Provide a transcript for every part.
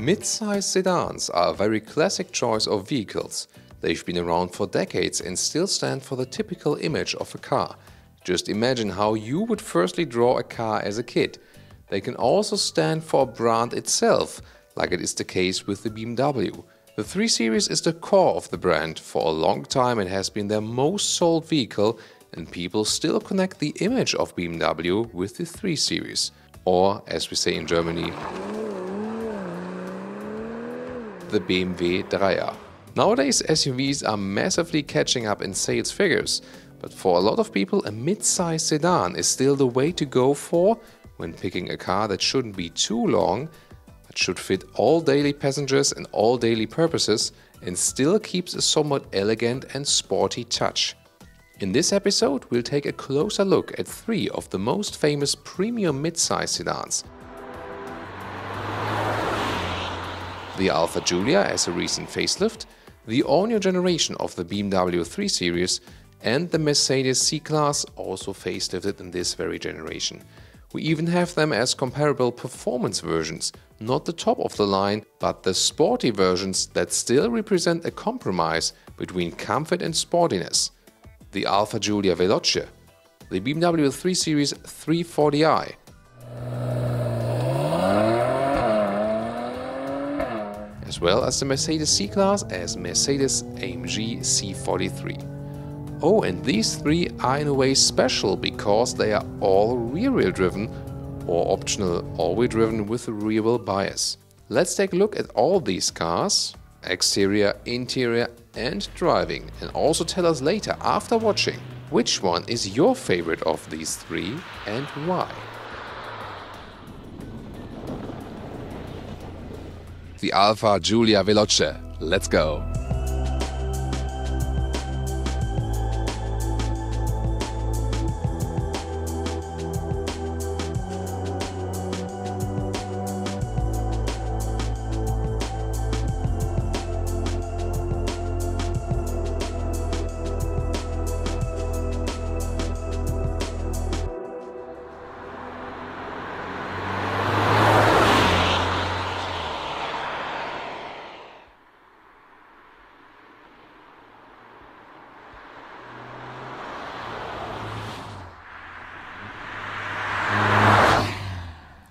Mid-size sedans are a very classic choice of vehicles. They've been around for decades and still stand for the typical image of a car. Just imagine how you would firstly draw a car as a kid. They can also stand for a brand itself, like it is the case with the BMW. The 3 Series is the core of the brand. For a long time it has been their most sold vehicle, and people still connect the image of BMW with the 3 Series. Or, as we say in Germany, the BMW 3er. Nowadays SUVs are massively catching up in sales figures, but for a lot of people a mid-size sedan is still the way to go for when picking a car that shouldn't be too long, but should fit all daily passengers and all daily purposes and still keeps a somewhat elegant and sporty touch. In this episode we'll take a closer look at 3 of the most famous premium mid-size sedans. The Alfa Giulia as a recent facelift, the all-new generation of the BMW 3 Series and the Mercedes C-Class, also facelifted in this very generation. We even have them as comparable performance versions, not the top of the line, but the sporty versions that still represent a compromise between comfort and sportiness. The Alfa Giulia Veloce, the BMW 3 Series 340i, as well as the Mercedes C-Class as Mercedes AMG C43. Oh, and these 3 are in a way special because they are all rear-wheel driven or optional all-wheel driven with a rear-wheel bias. Let's take a look at all these cars, exterior, interior and driving, and also tell us later after watching which one is your favorite of these 3 and why. The Alfa Giulia Veloce. Let's go!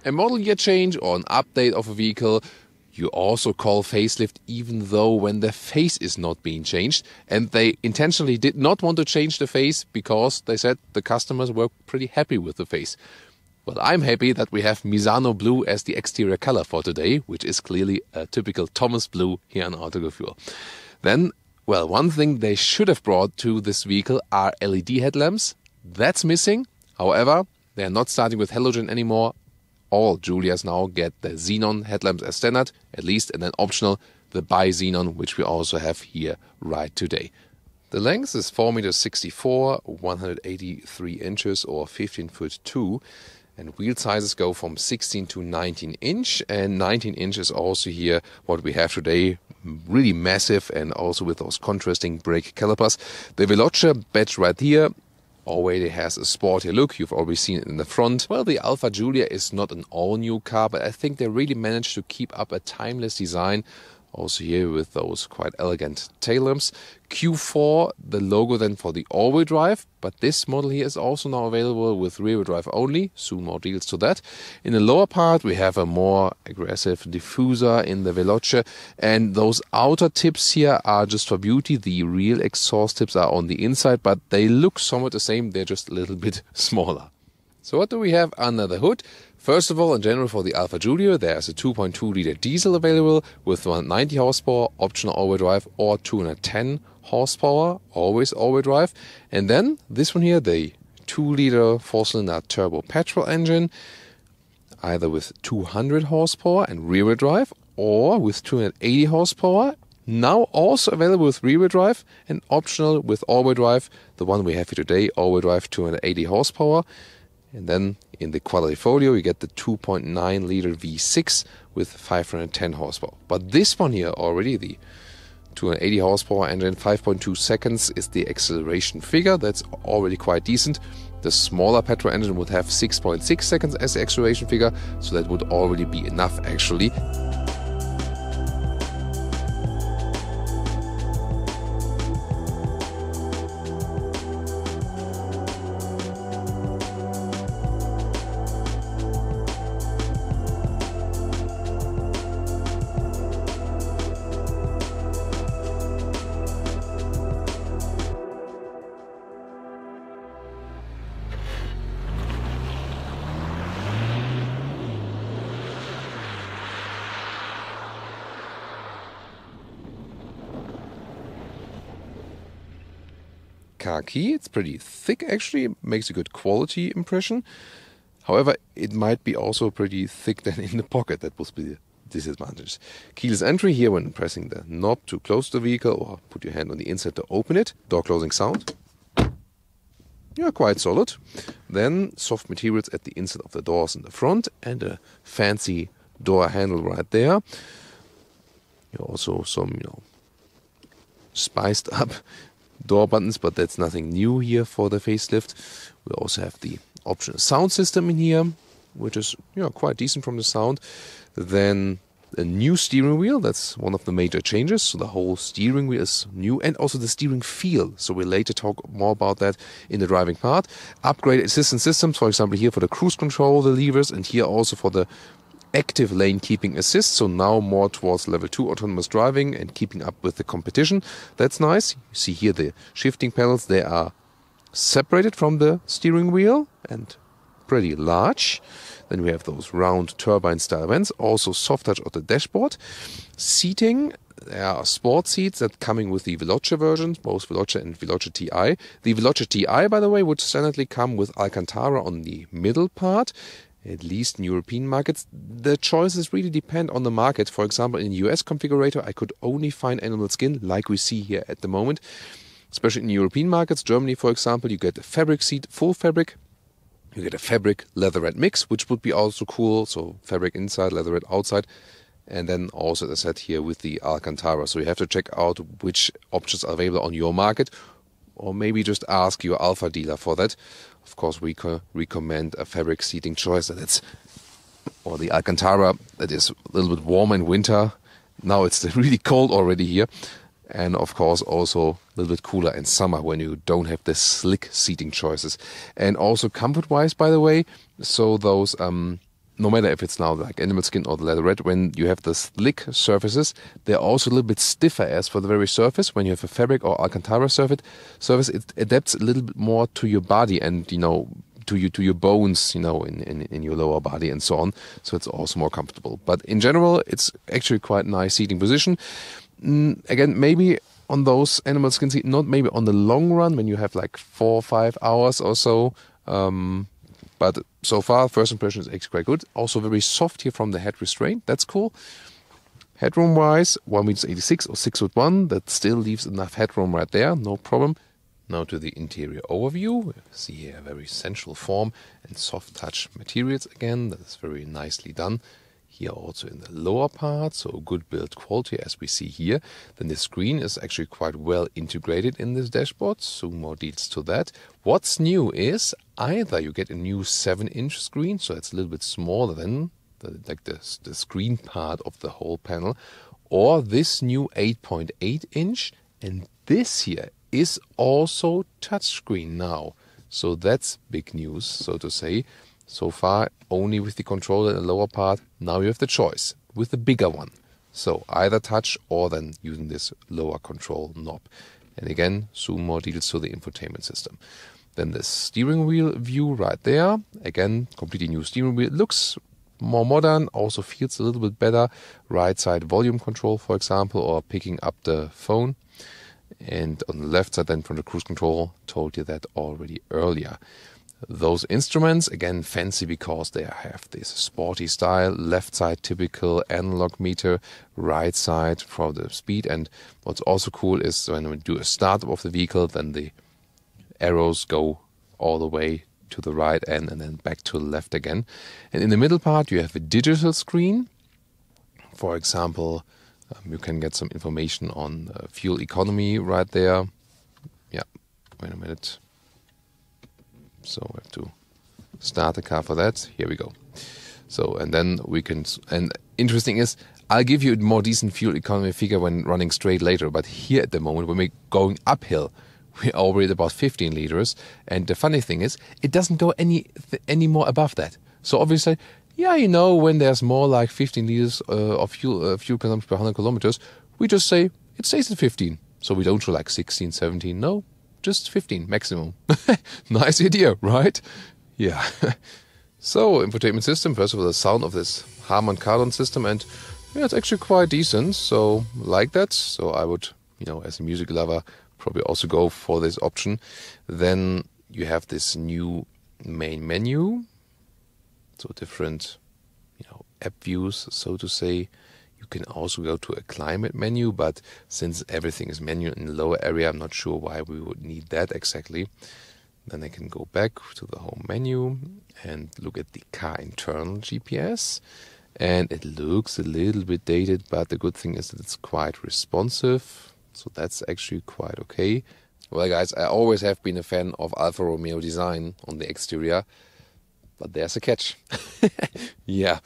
A model year change or an update of a vehicle you also call facelift, even though when the face is not being changed, and they intentionally did not want to change the face because they said the customers were pretty happy with the face. Well, I'm happy that we have Misano blue as the exterior color for today, which is clearly a typical Thomas blue here on Autogefuhl. Then, well, one thing they should have brought to this vehicle are LED headlamps. That's missing. However, they are not starting with halogen anymore. All Giulias now get the xenon headlamps as standard, at least, and then optional the bi-xenon, which we also have here right today. The length is 4.64 m, 183 inches or 15'2", and wheel sizes go from 16 to 19 inch, and 19 inches also here what we have today, really massive, and also with those contrasting brake calipers. The Veloce badge right here already has a sporty look. You've already seen it in the front. Well, the Alfa Giulia is not an all-new car, but I think they really managed to keep up a timeless design. Also here with those quite elegant tail lamps. Q4, the logo then for the all-wheel drive, but this model here is also now available with rear-wheel drive only. Soon more deals to that. In the lower part we have a more aggressive diffuser in the Veloce, and those outer tips here are just for beauty. The real exhaust tips are on the inside, but they look somewhat the same, they're just a little bit smaller. So what do we have under the hood? First of all, in general for the Alfa Giulia, there's a 2.2 liter diesel available with 190 horsepower, optional all-wheel drive, or 210 horsepower, always all-wheel drive. And then this one here, the 2 liter 4-cylinder turbo petrol engine, either with 200 horsepower and rear-wheel drive, or with 280 horsepower. Now also available with rear-wheel drive and optional with all-wheel drive. The one we have here today, all-wheel drive, 280 horsepower. And then in the Quadrifoglio you get the 2.9 liter V6 with 510 horsepower. But this one here already, the 280 horsepower engine, 5.2 seconds is the acceleration figure. That's already quite decent. The smaller petrol engine would have 6.6 seconds as the acceleration figure, so that would already be enough actually. car key. It's pretty thick actually, it makes a good quality impression. However, it might be also pretty thick then in the pocket. That would be the disadvantage. Keyless entry here when pressing the knob to close the vehicle or put your hand on the inside to open it. Door closing sound. Yeah, quite solid. Then soft materials at the inside of the doors in the front and a fancy door handle right there. Also some, spiced up door buttons, but that's nothing new here for the facelift. We also have the optional sound system in here, which is quite decent from the sound. Then a new steering wheel, that's one of the major changes. So the whole steering wheel is new, and also the steering feel. So we'll later talk more about that in the driving part. Upgraded assistance systems, for example here for the cruise control, the levers, and here also for the active lane keeping assist. So now more towards level 2 autonomous driving and keeping up with the competition. That's nice. You see here the shifting panels, they are separated from the steering wheel and pretty large. Then we have those round turbine style vents, also soft touch of the dashboard. Seating, there are sport seats that coming with the Veloce versions, both Veloce and Veloce TI. The Veloce TI, by the way, would standardly come with Alcantara on the middle part, at least in European markets. The choices really depend on the market. For example, in US configurator, I could only find animal skin, like we see here at the moment. Especially in European markets, Germany, for example, you get a fabric seat, full fabric. You get a fabric leatherette mix, which would be also cool. So fabric inside, leatherette outside. And then also, as I said here, with the Alcantara. So you have to check out which options are available on your market. Or maybe just ask your Alfa dealer for that. Of course, we recommend a fabric seating choice. Or the Alcantara that is a little bit warm in winter. Now it's really cold already here. And of course also a little bit cooler in summer when you don't have the slick seating choices. And also comfort-wise, by the way, so those, no matter if it's now like animal skin or the leatherette, when you have the slick surfaces, they're also a little bit stiffer as for the very surface. When you have a fabric or Alcantara surface, it adapts a little bit more to your body and, to your bones, in your lower body and so on. So it's also more comfortable. But in general, it's actually quite nice seating position. Again, maybe on those animal skin seats, not maybe on the long run when you have like 4 or 5 hours or so. But so far, first impression is actually quite good. Also very soft here from the head restraint. That's cool. Headroom wise, 1.86 or 6'1". That still leaves enough headroom right there. No problem. Now to the interior overview. We see here a very sensual form and soft touch materials again. That is very nicely done. Here also in the lower part, so good build quality as we see here. Then the screen is actually quite well integrated in this dashboard, so more details to that. What's new is either you get a new 7-inch screen, so it's a little bit smaller than the screen part of the whole panel, or this new 8.8-inch, and this here is also touchscreen now. So that's big news, so to say. So far, only with the controller in the lower part. Now you have the choice with the bigger one. So either touch or then using this lower control knob. And again, soon more details to the infotainment system. Then the steering wheel view right there. Again, completely new steering wheel. It looks more modern, also feels a little bit better. Right side volume control, for example, or picking up the phone. And on the left side then from the cruise control, told you that already earlier. Those instruments, again, fancy because they have this sporty style. Left side, typical analog meter. Right side for the speed. And what's also cool is when we do a startup of the vehicle, then the arrows go all the way to the right end and then back to the left again. And in the middle part, you have a digital screen. For example, you can get some information on fuel economy right there. Yeah, wait a minute. So we have to start the car for that. Here we go. So, and then we can, and interesting is, I'll give you a more decent fuel economy figure when running straight later. But here at the moment, when we're going uphill, we're already at about 15 liters. And the funny thing is, it doesn't go any more above that. So obviously, yeah, when there's more like 15 liters of fuel consumption per 100 kilometers, we just say it stays at 15. So we don't show like 16, 17. No. Just 15 maximum. Nice idea, right? Yeah. So, infotainment system. First of all, the sound of this Harman Kardon system, and yeah, it's actually quite decent. So, like that. So, I would, as a music lover, probably also go for this option. Then you have this new main menu, so different, app views, so to say. You can also go to a climate menu, but since everything is manual in the lower area, I'm not sure why we would need that exactly. Then I can go back to the home menu and look at the car internal GPS. And it looks a little bit dated, but the good thing is that it's quite responsive. So that's actually quite okay. Well, guys, I always have been a fan of Alfa Romeo design on the exterior, but there's a catch. Yeah,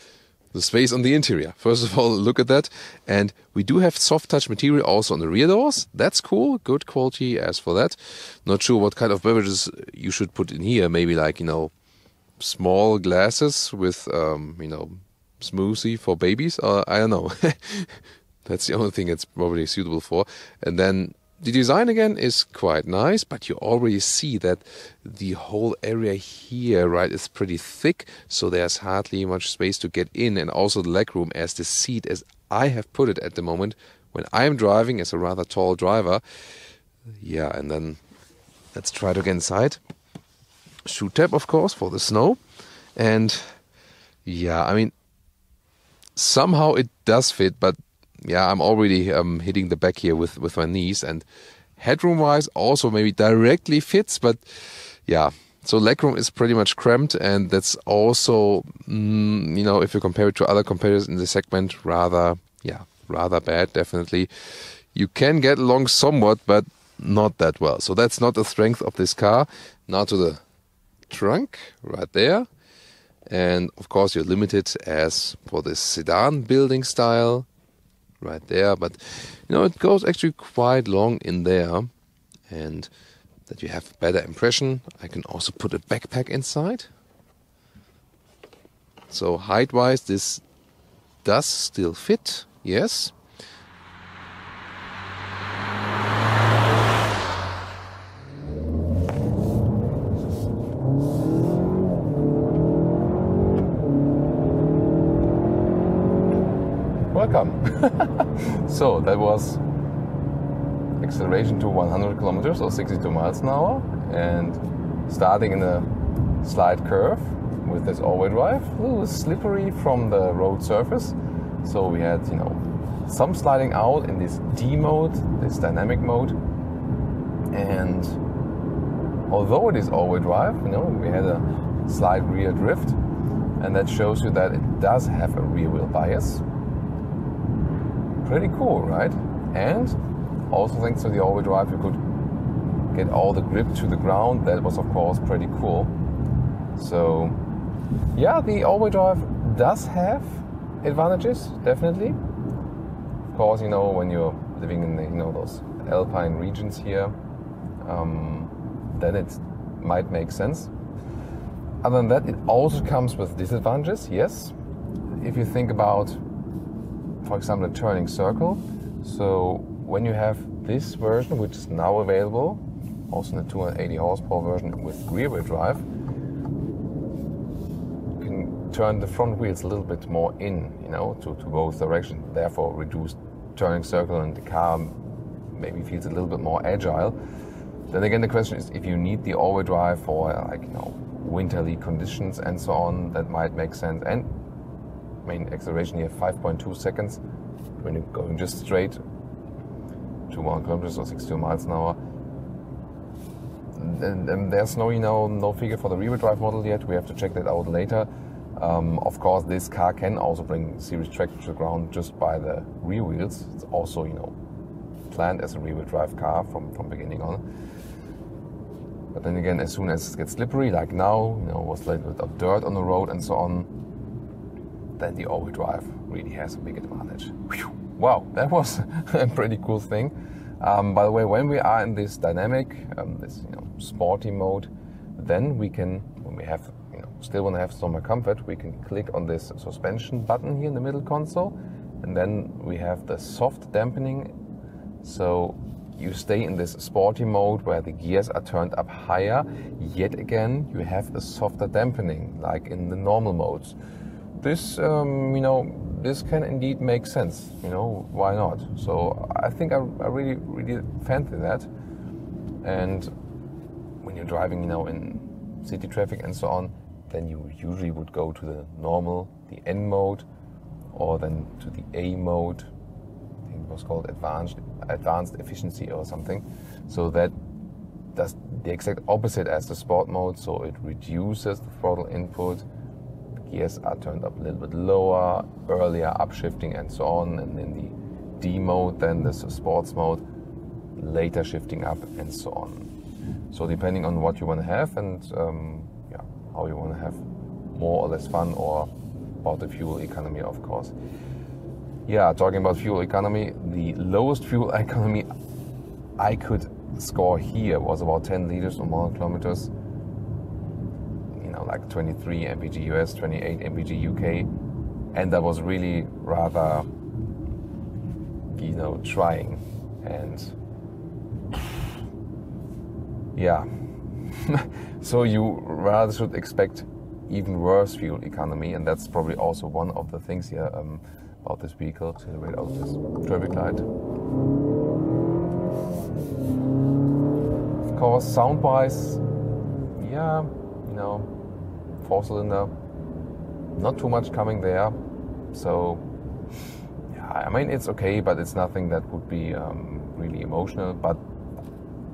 the space on the interior. First of all, look at that. And we do have soft touch material also on the rear doors. That's cool. Good quality as for that. Not sure what kind of beverages you should put in here. Maybe like, small glasses with, smoothie for babies. I don't know. That's the only thing it's probably suitable for. And then the design again is quite nice, but you already see that the whole area here, right, is pretty thick, so there's hardly much space to get in, and also the legroom as the seat as I have put it at the moment when I'm driving as a rather tall driver. Yeah, and then let's try to get inside. Shoe tab, of course, for the snow. And yeah, I mean, somehow it does fit, but yeah, I'm already hitting the back here with my knees, and headroom wise also maybe directly fits, but yeah, so legroom is pretty much cramped, and that's also if you compare it to other competitors in the segment, rather bad. Definitely you can get along somewhat, but not that well, so that's not the strength of this car. Now to the trunk right there. And of course you're limited as for this sedan building style right there, but it goes actually quite long in there, and that you have a better impression. I can also put a backpack inside. So height wise this does still fit, yes. Welcome. So that was acceleration to 100 kilometers or 62 miles an hour, and starting in a slight curve with this all-wheel drive, a little slippery from the road surface. So we had, some sliding out in this D mode, this dynamic mode, and although it is all-wheel drive, we had a slight rear drift, and that shows you that it does have a rear wheel bias. Pretty cool, right? And also thanks to the all-wheel drive you could get all the grip to the ground. That was of course pretty cool. So yeah, the all-wheel drive does have advantages, definitely. Of course, when you're living in the, those alpine regions here, then it might make sense. Other than that, it also comes with disadvantages, yes. If you think about, for example, a turning circle. So when you have this version, which is now available, also in the 280 horsepower version with rear wheel drive, you can turn the front wheels a little bit more in, to both directions, therefore reduce turning circle, and the car maybe feels a little bit more agile. Then again, the question is if you need the all-wheel drive for winterly conditions and so on, that might make sense. And main acceleration here, 5.2 seconds when you're going just straight to 1 kilometers or 62 miles an hour. And there's no figure for the rear wheel drive model yet. We have to check that out later. Of course, this car can also bring series traction to the ground just by the rear wheels. It's also planned as a rear wheel drive car from beginning on. But then again, as soon as it gets slippery, like now, was a little bit of dirt on the road and so on, then the all-wheel drive really has a big advantage. Whew. Wow, that was a pretty cool thing. By the way, when we are in this dynamic, this sporty mode, then we can, when we have, still want to have some more comfort, we can click on this suspension button here in the middle console, and then we have the soft dampening. So you stay in this sporty mode where the gears are turned up higher, yet again you have a softer dampening like in the normal modes. This, this can indeed make sense. Why not? So I think I really fancy that. And when you're driving, in city traffic and so on, then you usually would go to the normal, the N mode, or then to the A mode. I think it was called advanced efficiency or something. So that does the exact opposite as the sport mode. So it reduces the throttle input. The gears are turned up a little bit lower, earlier upshifting and so on. And in the D mode, then there's the sports mode, later shifting up and so on. So depending on what you want to have and how you want to have more or less fun, or about the fuel economy, of course. Yeah, talking about fuel economy, the lowest fuel economy I could score here was about 10 liters or more kilometers. Like 23 mpg US, 28 mpg UK, and that was really rather, trying. And yeah, so you rather should expect even worse fuel economy, and that's probably also one of the things here about this vehicle. Accelerate out this traffic light. Of course, sound-wise, yeah, 4-cylinder, not too much coming there. So yeah, it's okay, but it's nothing that would be really emotional. But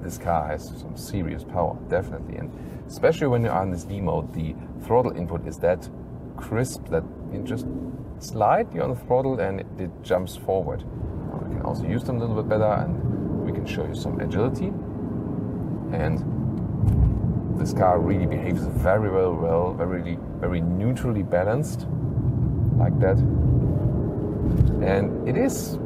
this car has some serious power, definitely, and especially when you're on this D mode, the throttle input is that crisp that you just slide on the throttle and it jumps forward. We can also use them a little bit better, and we can show you some agility. And this car really behaves very well, very neutrally balanced, like that. And it is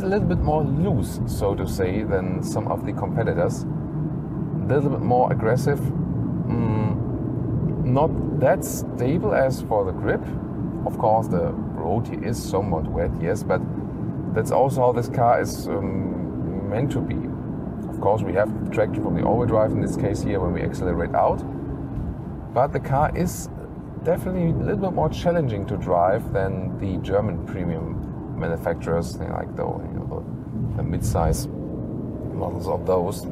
a little bit more loose, so to say, than some of the competitors. A little bit more aggressive, not that stable as for the grip. Of course, the road here is somewhat wet, yes, but that's also how this car is meant to be. Of course, we have traction from the all-wheel drive in this case here when we accelerate out, but the car is definitely a little bit more challenging to drive than the German premium manufacturers, like the mid-size models of those.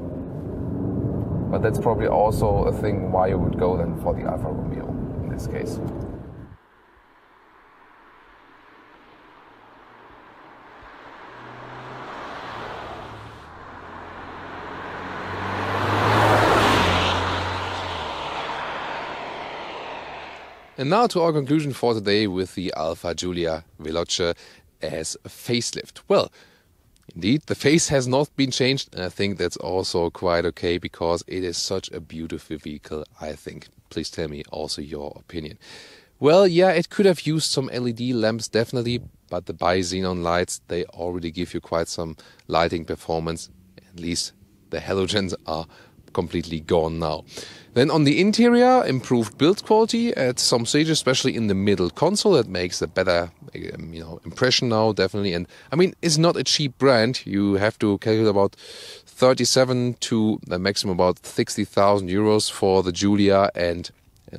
But that's probably also a thing why you would go then for the Alfa Romeo in this case. And now to our conclusion for today with the Alfa Giulia Veloce as a facelift. Well, indeed, the face has not been changed, and I think that's also quite okay because it is such a beautiful vehicle, I think. Please tell me also your opinion. Well, yeah, it could have used some LED lamps, definitely, but the bi-xenon lights, they already give you quite some lighting performance. At least the halogens are completely gone now. Then on the interior, improved build quality at some stages, especially in the middle console. That makes a better impression now, definitely. And it's not a cheap brand. You have to calculate about 37 to the maximum about 60,000 euros for the Giulia, and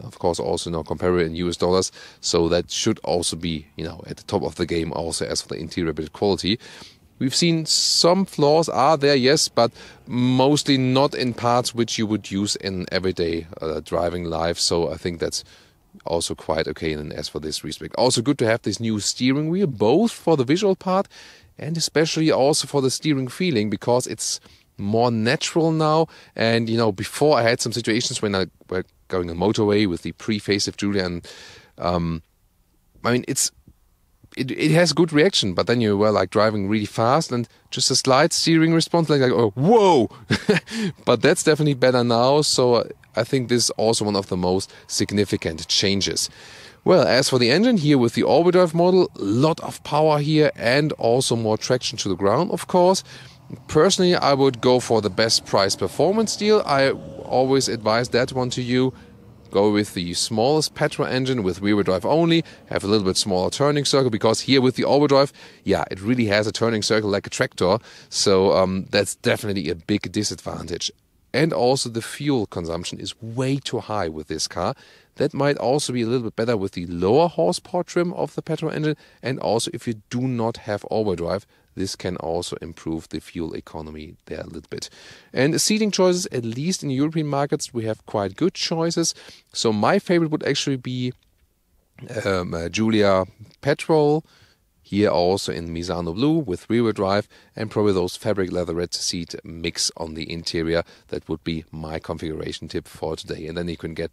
of course also compare it in US dollars. So that should also be at the top of the game also as for the interior build quality. We've seen some flaws are there, yes, but mostly not in parts which you would use in everyday driving life. So I think that's also quite okay. And as for this respect, also good to have this new steering wheel, both for the visual part and especially also for the steering feeling, because it's more natural now. And before I had some situations when I were going on motorway with the pre-facelift Giulia, and It has good reaction, but then you were like driving really fast and just a slight steering response, like oh, whoa! But that's definitely better now, so I think this is also one of the most significant changes. Well, as for the engine here with the all-wheel drive model, a lot of power here and also more traction to the ground, of course. Personally, I would go for the best price performance deal. I always advise that one to you. Go with the smallest petrol engine with rear-wheel drive only, have a little bit smaller turning circle, because here with the all-wheel drive, yeah, it really has a turning circle like a tractor, so that's definitely a big disadvantage. and also the fuel consumption is way too high with this car. That might also be a little bit better with the lower horsepower trim of the petrol engine, and also if you do not have all-wheel drive, this can also improve the fuel economy there a little bit. And the seating choices, at least in European markets, we have quite good choices. So my favorite would actually be Giulia Petrol, here also in Misano Blue with rear-wheel drive, and probably those fabric leatherette seat mix on the interior. That would be my configuration tip for today. And then you can get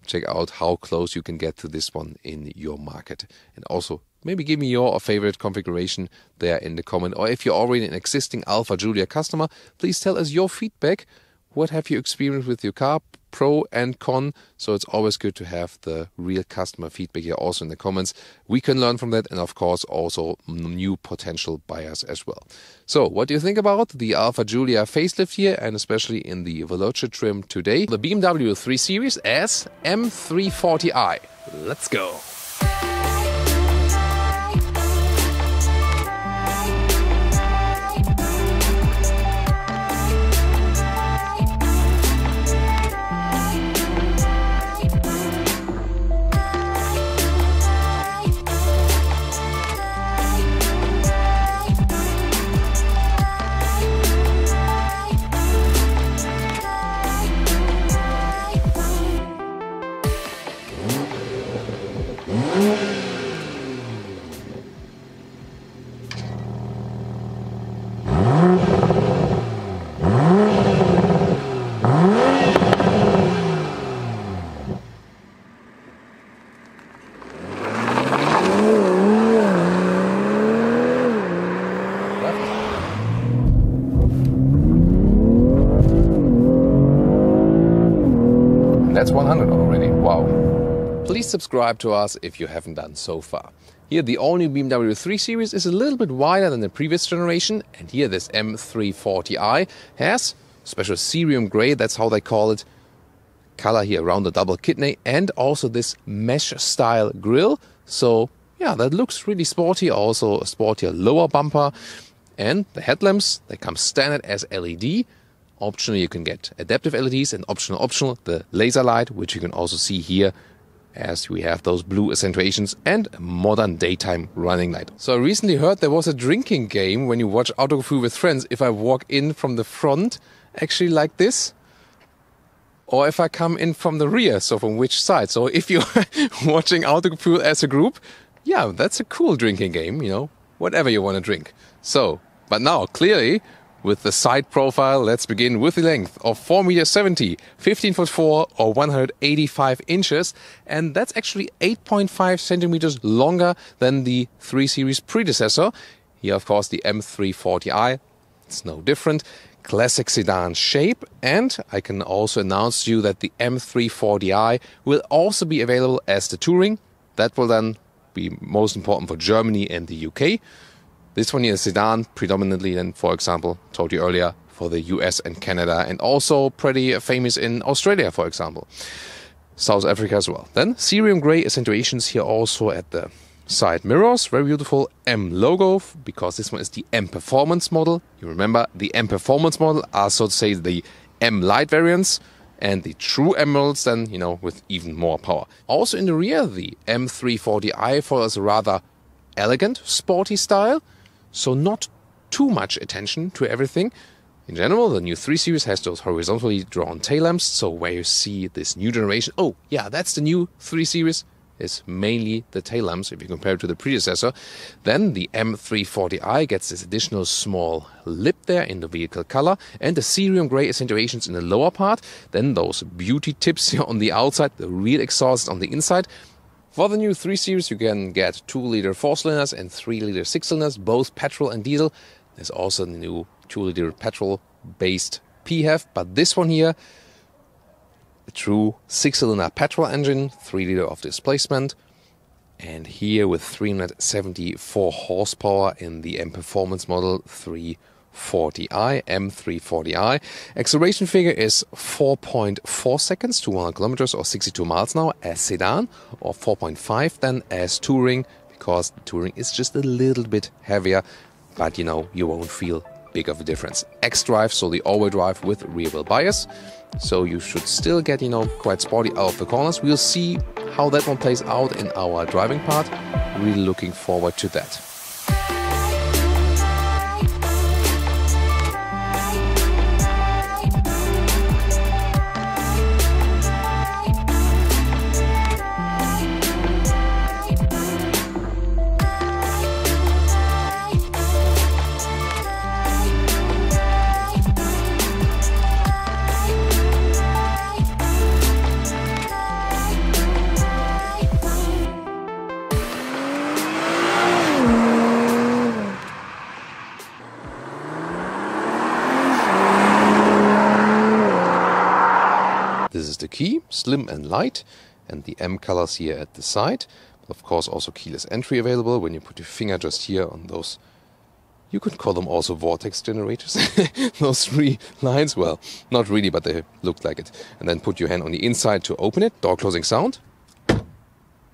check out how close you can get to this one in your market. And also maybe give me your favorite configuration there in the comment. Or if you're already an existing Alfa Giulia customer, please tell us your feedback. What have you experienced with your car, pro and con? So it's always good to have the real customer feedback here also in the comments. We can learn from that, and of course also new potential buyers as well. So what do you think about the Alfa Giulia facelift here, and especially in the Veloce trim today? The BMW 3 Series as M340i. Let's go! That's 100 already, wow. Please subscribe to us if you haven't done so far. Here the all-new BMW 3 Series is a little bit wider than the previous generation, and here this M340i has special cerium grey, that's how they call it, color here around the double kidney, and also this mesh style grille. So yeah, that looks really sporty, also a sportier lower bumper. And the headlamps, they come standard as LED. Optionally, you can get adaptive LEDs, and optional, the laser light, which you can also see here as we have those blue accentuations, and a modern daytime running light. So I recently heard there was a drinking game when you watch Autogefuhl with friends. If I walk in from the front, actually like this, or if I come in from the rear, so from which side. So if you're watching Autogefuhl as a group, yeah, that's a cool drinking game, you know, whatever you want to drink. So, but now clearly, with the side profile, let's begin with the length of 4.70 m, 15'4" or 185 inches. And that's actually 8.5 centimeters longer than the 3 Series predecessor. Here, of course, the M340i. It's no different. Classic sedan shape. And I can also announce to you that the M340i will also be available as the Touring. That will then be most important for Germany and the UK. This one here is sedan, predominantly then, for example, told you earlier, for the US and Canada, and also pretty famous in Australia, for example. South Africa as well. Then cerium grey accentuations here also at the side mirrors. Very beautiful M logo, because this one is the M Performance model. You remember, the M Performance model are, so to say, the M Light variants, and the true M models then, you know, with even more power. Also in the rear, the M340i follows a rather elegant, sporty style. So not too much attention to everything. In general, the new 3 Series has those horizontally drawn tail lamps. So where you see this new generation, oh yeah, that's the new 3 Series, is mainly the tail lamps if you compare it to the predecessor. Then the M340i gets this additional small lip there in the vehicle color, and the cerium grey accentuations in the lower part. Then those beauty tips here on the outside, the rear exhaust on the inside. For the new 3 Series, you can get 2-liter 4-cylinders and 3-liter 6-cylinders, both petrol and diesel. There's also the new 2-liter petrol-based PHEV, but this one here, a true 6-cylinder petrol engine, 3-liter of displacement, and here with 374 horsepower in the M Performance model 340i, M340i. Acceleration figure is 4.4 seconds to 100 kilometers or 62 miles an hour as sedan, or 4.5 then as Touring, because the Touring is just a little bit heavier, but you know, you won't feel big of a difference. X-Drive, so the all-wheel drive with rear-wheel bias. So you should still get, quite sporty out of the corners. We'll see how that one plays out in our driving part. Really looking forward to that. This is the key, slim and light, and the M colors here at the side. Of course, also keyless entry available when you put your finger just here on those, you could call them also vortex generators, those 3 lines. Well, not really, but they looked like it. And then put your hand on the inside to open it, door closing sound.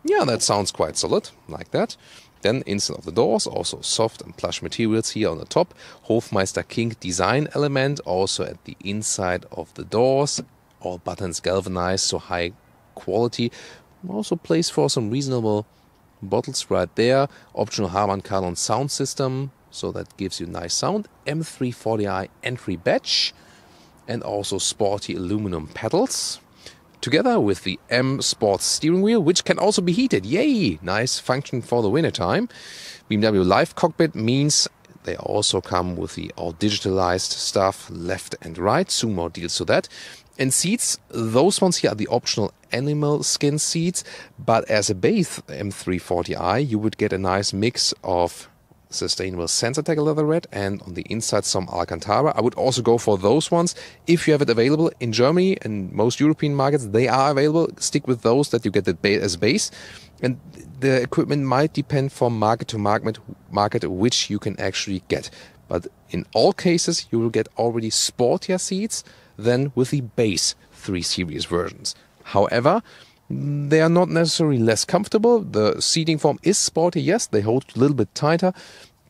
Yeah, that sounds quite solid, like that. Then inside of the doors, also soft and plush materials here on the top. Hofmeister King design element, also at the inside of the doors. All buttons galvanized, so high quality. Also place for some reasonable bottles right there. Optional Harman Kardon sound system, so that gives you nice sound. M340i entry badge, and also sporty aluminum pedals. Together with the M Sports steering wheel, which can also be heated. Yay! Nice function for the winter time. BMW Live Cockpit means they also come with the all digitalized stuff, left and right. Soon more deals to that. And seats, those ones here are the optional animal skin seats, but as a base M340i you would get a nice mix of sustainable Sensatec leatherette and on the inside some Alcantara. I would also go for those ones if you have it available in Germany and most European markets. They are available. Stick with those that you get as base, and the equipment might depend from market to market which you can actually get. But in all cases you will get already sportier seats than with the base 3 Series versions. However, they are not necessarily less comfortable. The seating form is sporty, yes, they hold a little bit tighter,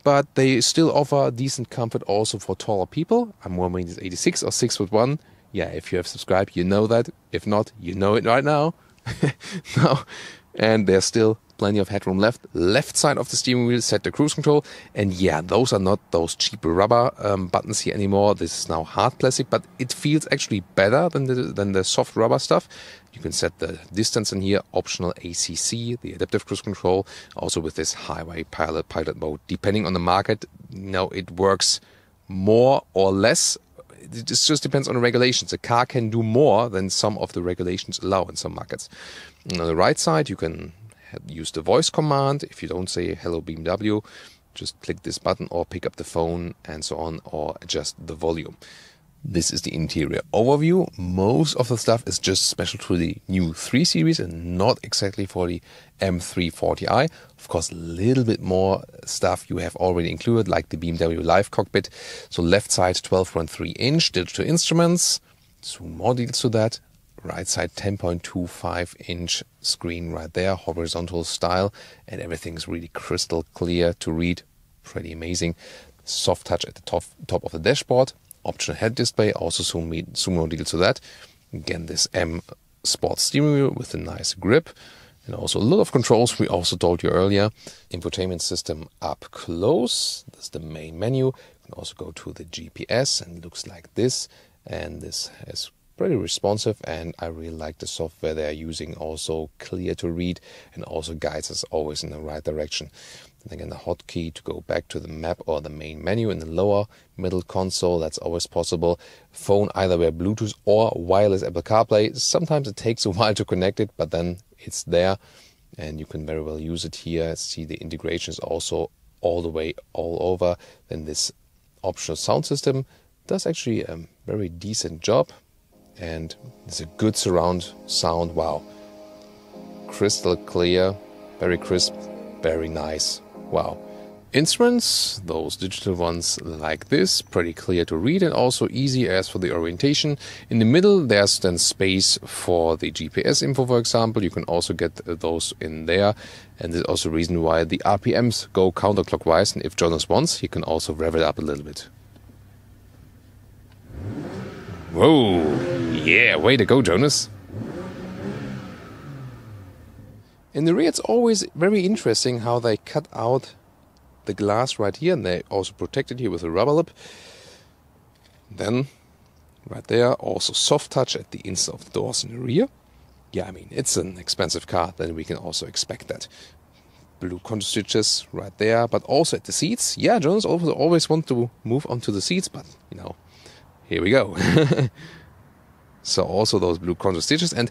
but they still offer decent comfort also for taller people. I'm wearing this 86 or 6'1". Yeah, if you have subscribed, you know that. If not, you know it right now. No. And there's still plenty of headroom left. Left side of the steering wheel set the cruise control. And yeah, those are not those cheap rubber buttons here anymore. This is now hard plastic, but it feels actually better than the soft rubber stuff. You can set the distance in here, optional ACC, the adaptive cruise control, also with this highway pilot mode. Depending on the market, it works more or less. It just depends on the regulations. A car can do more than some of the regulations allow in some markets. And on the right side, you can use the voice command. If you don't say hello BMW, just click this button or pick up the phone and so on, or adjust the volume. This is the interior overview. Most of the stuff is just special to the new 3 Series and not exactly for the M340i. Of course, a little bit more stuff you have already included, like the BMW Live Cockpit. So left side 12.3 inch digital instruments. Soon more deals to that. Right side 10.25 inch screen right there, horizontal style, and everything's really crystal clear to read. Pretty amazing. Soft touch at the top of the dashboard. Optional head display, also soon more deals to that. Again, this M Sports steering wheel with a nice grip. And also a lot of controls we also told you earlier. Infotainment system up close. This is the main menu. You can also go to the GPS and it looks like this. And this is pretty responsive, and I really like the software they are using. Also clear to read and also guides us always in the right direction. And again, the hotkey to go back to the map or the main menu in the lower middle console, that's always possible. Phone either via Bluetooth or wireless Apple CarPlay. Sometimes it takes a while to connect it, but then it's there and you can very well use it here. See, the integration is also all the way all over. Then this optional sound system does actually a very decent job, and it's a good surround sound. Wow, crystal clear, very crisp, very nice. Wow. Instruments, those digital ones like this, pretty clear to read and also easy as for the orientation. In the middle there's then space for the GPS info, for example. You can also get those in there, and there's also a reason why the RPMs go counterclockwise, and if Jonas wants, he can also rev it up a little bit. Whoa, yeah, way to go, Jonas. In the rear, it's always very interesting how they cut out the glass right here, and they also protect it here with a rubber lip. Then, right there, also soft touch at the inside of the doors in the rear. Yeah, I mean, it's an expensive car, then we can also expect that. Blue contour stitches right there, but also at the seats. Yeah, Jonas always want to move onto the seats, but, you know, here we go. So also those blue contour stitches. And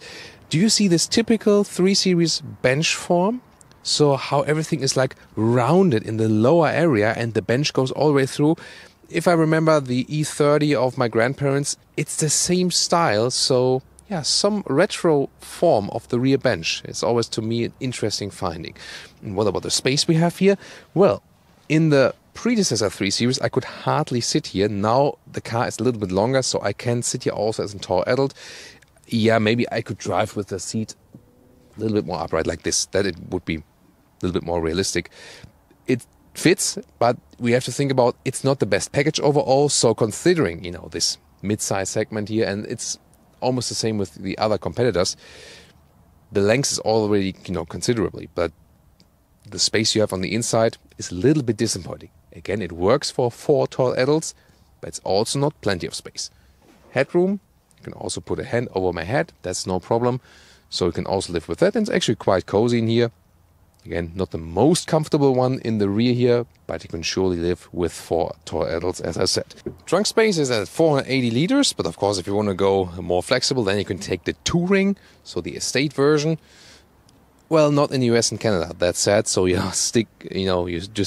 do you see this typical 3 Series bench form? So how everything is like rounded in the lower area and the bench goes all the way through. If I remember the E30 of my grandparents, it's the same style. So yeah, some retro form of the rear bench. It's always to me an interesting finding. And what about the space we have here? Well, in the predecessor 3 Series, I could hardly sit here. Now the car is a little bit longer, so I can sit here also as a tall adult. Yeah, maybe I could drive with the seat a little bit more upright like this. That it would be a little bit more realistic. It fits, but we have to think about it's not the best package overall. So considering, you know, this mid-size segment here, and it's almost the same with the other competitors, the length is already, you know, considerably, but the space you have on the inside is a little bit disappointing. Again, it works for 4 tall adults, but it's also not plenty of space. Headroom, you can also put a hand over my head, that's no problem. So you can also live with that, and it's actually quite cozy in here. Again, not the most comfortable one in the rear here, but you can surely live with 4 tall adults, as I said. Trunk space is at 480 liters, but of course if you want to go more flexible, then you can take the Touring, so the estate version. Well, not in the US and Canada, that's sad, so you just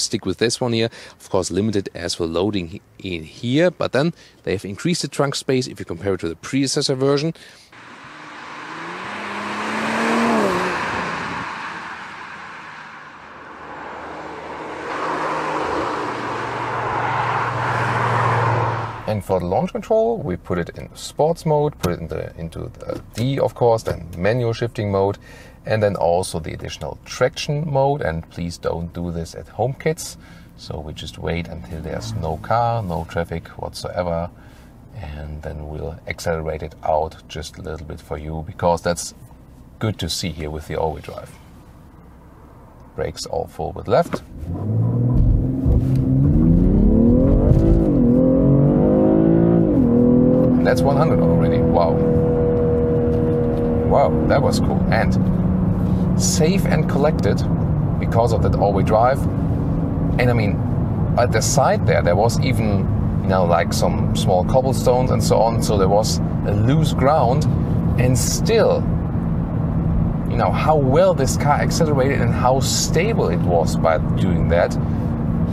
stick with this one here. Of course, limited as for loading in here, but then they have increased the trunk space if you compare it to the predecessor version. And for the launch control, we put it in sports mode, put it into the D, of course, then manual shifting mode, and then also the additional traction mode. And please don't do this at home, kids. So we just wait until there's no car, no traffic whatsoever, and then we'll accelerate it out just a little bit for you, because that's good to see here with the all-wheel drive. Brakes all full with left. That's 100 already. Wow. Wow, that was cool. And safe and collected because of that all-wheel drive. And I mean, at the side there was even, you know, like some small cobblestones and so on. So there was a loose ground, and still, you know, how well this car accelerated and how stable it was by doing that.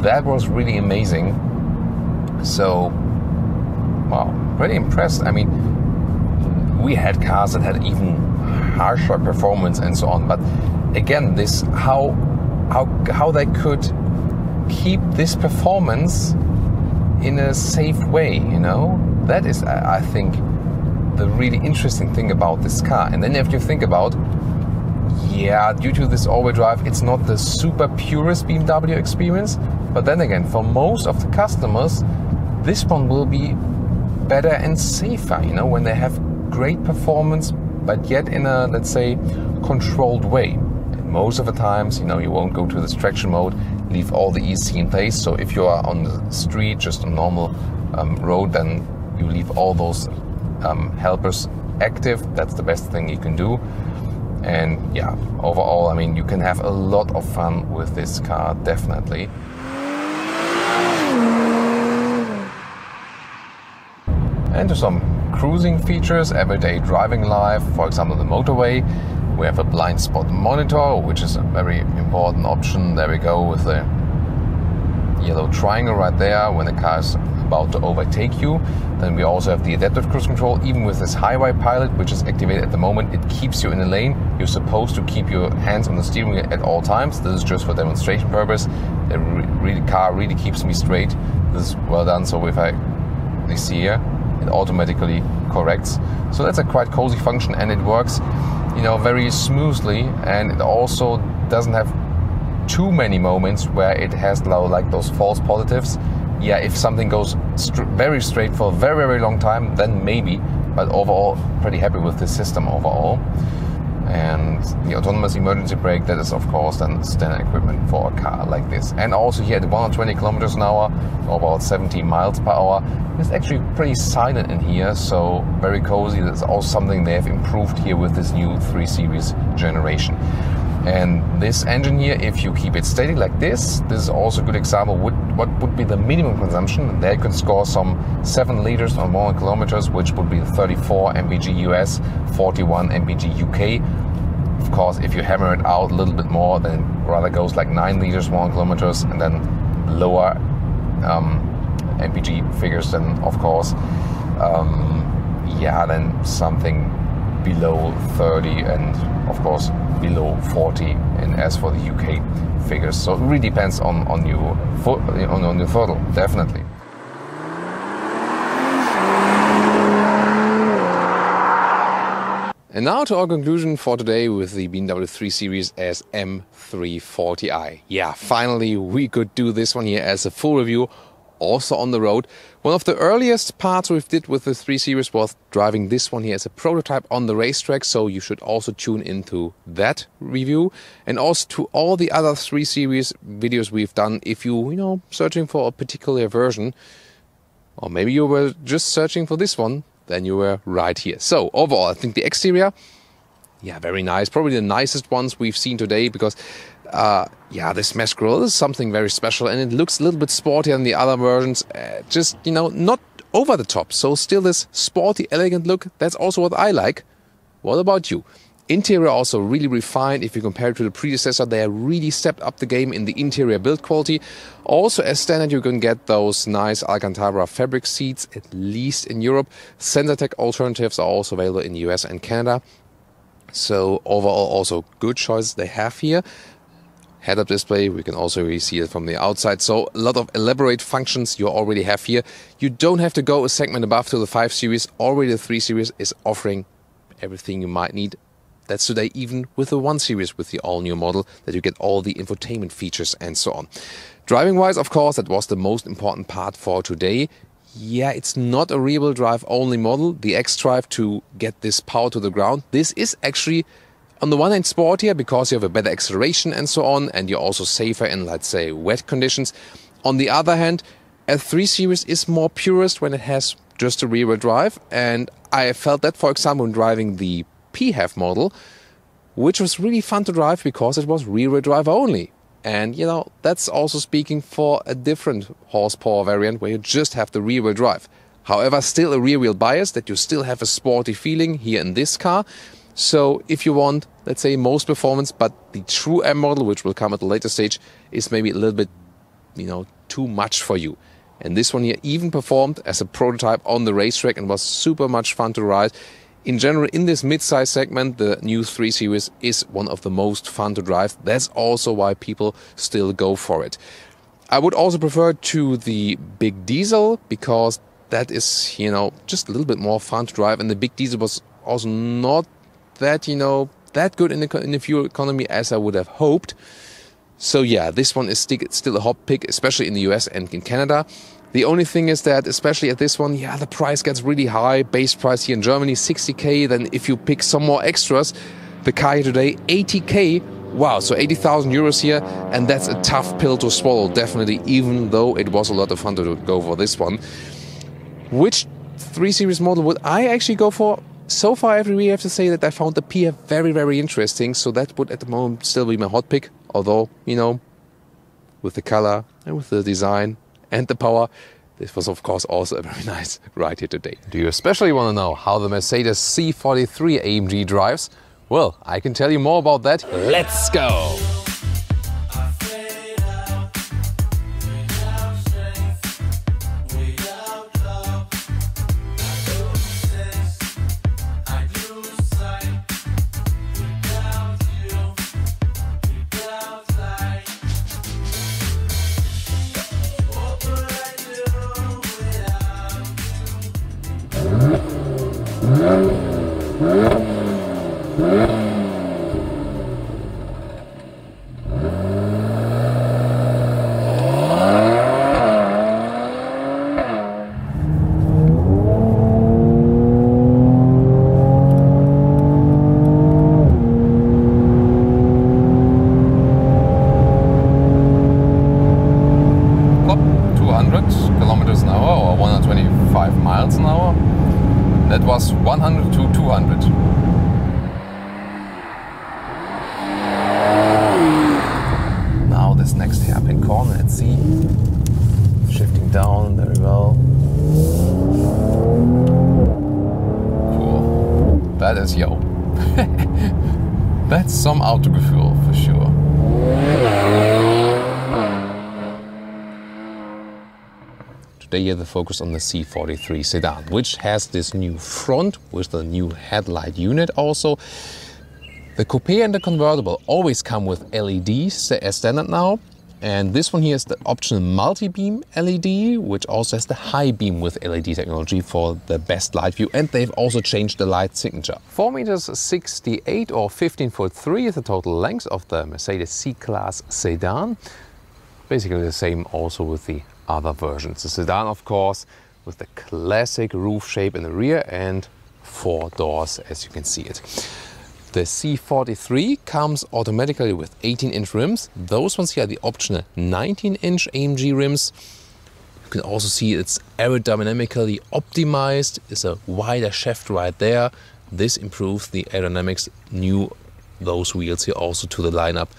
That was really amazing. So, wow. Pretty impressed. I mean, we had cars that had even harsher performance and so on, but again, this how they could keep this performance in a safe way, you know, that is, I think, the really interesting thing about this car. And then if you think about, yeah, due to this all-wheel drive, it's not the super purest BMW experience, but then again, for most of the customers, this one will be better and safer, you know, when they have great performance, but yet in a, let's say, controlled way. And most of the times, you know, you won't go to this traction mode, leave all the ESC in place. So if you are on the street, just a normal road, then you leave all those helpers active. That's the best thing you can do. And yeah, overall, I mean, you can have a lot of fun with this car, definitely. And to some cruising features, everyday driving life, for example the motorway. We have a blind spot monitor, which is a very important option. There we go with the yellow triangle right there when the car is about to overtake you. Then we also have the adaptive cruise control. Even with this highway pilot, which is activated at the moment, it keeps you in a lane. You're supposed to keep your hands on the steering wheel at all times. This is just for demonstration purpose. The car really keeps me straight. This is well done. So if you see here, it automatically corrects. So that's a quite cozy function, and it works, you know, very smoothly. And it also doesn't have too many moments where it has like those false positives. Yeah, if something goes very straight for a very, very long time, then maybe. but overall pretty happy with this system overall. And the autonomous emergency brake, that is of course then standard equipment for a car like this. And also here at 120 kilometers an hour, or about 17 miles per hour, it's actually pretty silent in here, so very cozy. That's also something they have improved here with this new 3 Series generation. And this engine here, if you keep it steady like this is also a good example what would be the minimum consumption. There you can score some 7 liters on 100 kilometers, which would be 34 mpg US, 41 mpg UK. Of course, if you hammer it out a little bit more, then it rather goes like 9 liters 100 kilometers, and then lower mpg figures, then of course, yeah, then something below 30 and of course below 40 and as for the UK figures. So it really depends on your throttle, definitely. And now to our conclusion for today with the BMW 3 Series as M340i. Yeah, finally we could do this one here as a full review, also on the road. One of the earliest parts we did with the 3 Series was driving this one here as a prototype on the racetrack, so you should also tune into that review. And also to all the other 3 Series videos we've done, if you searching for a particular version, or maybe you were just searching for this one, then you were right here. So overall, I think the exterior, yeah, very nice. Probably the nicest ones we've seen today, because yeah, this mesh grille is something very special, and it looks a little bit sportier than the other versions. Just, not over the top. So still this sporty, elegant look. That's also what I like. What about you? Interior also really refined. If you compare it to the predecessor, they have really stepped up the game in the interior build quality. Also, as standard, you can get those nice Alcantara fabric seats, at least in Europe. SensorTech alternatives are also available in the US and Canada. So overall, also good choices they have here. Head-up display, we can also really see it from the outside. So a lot of elaborate functions you already have here. You don't have to go a segment above to the 5 Series. Already the 3 Series is offering everything you might need. That's today even with the 1 Series, with the all-new model, that you get all the infotainment features and so on. Driving-wise, of course, that was the most important part for today. Yeah, it's not a rear-wheel drive only model. The xDrive to get this power to the ground. This is actually, on the one hand, sportier because you have a better acceleration and so on, and you're also safer in, let's say, wet conditions. On the other hand, a 3 Series is more purist when it has just a rear-wheel drive, and I felt that, for example, when driving the PHEV model, which was really fun to drive because it was rear-wheel drive only. And, that's also speaking for a different horsepower variant where you just have the rear-wheel drive. However, still a rear-wheel bias, that you still have a sporty feeling here in this car. So if you want, let's say, most performance, but the true M model, which will come at a later stage, is maybe a little bit, too much for you. And this one here even performed as a prototype on the racetrack and was super much fun to ride. In general, in this mid-size segment, the new 3 Series is one of the most fun to drive. That's also why people still go for it. I would also prefer to the big diesel, because that is, just a little bit more fun to drive. And the big diesel was also not that, that good in the fuel economy as I would have hoped. So yeah, this one is still a hot pick, especially in the US and in Canada. The only thing is that, especially at this one, yeah, the price gets really high. Base price here in Germany, 60k. Then if you pick some more extras, the car here today, 80k. Wow, so 80,000 euros here. And that's a tough pill to swallow, definitely, even though it was a lot of fun to go for this one. Which 3 Series model would I actually go for? So far, I really have to say that I found the PHEV very, very interesting. So that would at the moment still be my hot pick. Although, with the color and with the design and the power, this was of course also a very nice ride here today. Do you especially want to know how the Mercedes C43 AMG drives? Well, I can tell you more about that. Let's go! 100 to 200. Now this next hairpin corner, let's see. Shifting down very well. Cool. That is yo. That's some Autogefühl for sure. Today here the focus on the C43 sedan, which has this new front with the new headlight unit also. The coupe and the convertible always come with LEDs as standard now. And this one here is the optional multi-beam LED, which also has the high beam with LED technology for the best light view. And they've also changed the light signature. 4 meters 68 or 15'3" is the total length of the Mercedes C-Class sedan. Basically the same also with the other versions. The sedan, of course, with the classic roof shape in the rear and 4 doors, as you can see it. The C43 comes automatically with 18-inch rims. Those ones here are the optional 19-inch AMG rims. You can also see it's aerodynamically optimized. It's a wider shaft right there. This improves the aerodynamics. Those wheels here also to the lineup.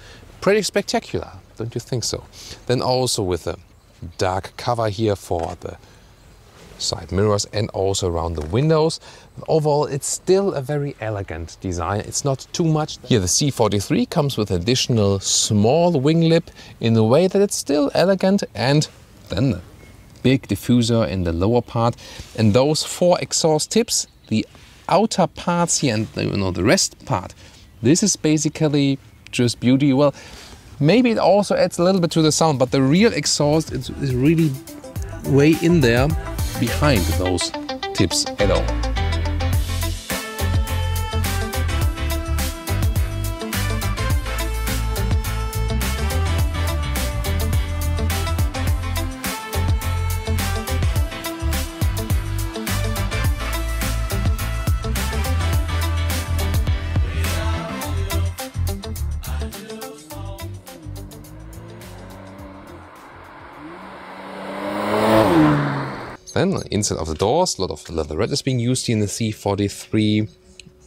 Pretty spectacular, don't you think so? Then also with a dark cover here for the side mirrors and also around the windows. Overall, it's still a very elegant design. It's not too much. Here the C43 comes with additional small wing lip in the way that it's still elegant, and then the big diffuser in the lower part. And those 4 exhaust tips, the outer parts here and the rest part, this is basically just beauty. Well, maybe it also adds a little bit to the sound, but the real exhaust is really way in there behind those tips at all. Then inside of the doors, a lot of leatherette is being used here in the C43,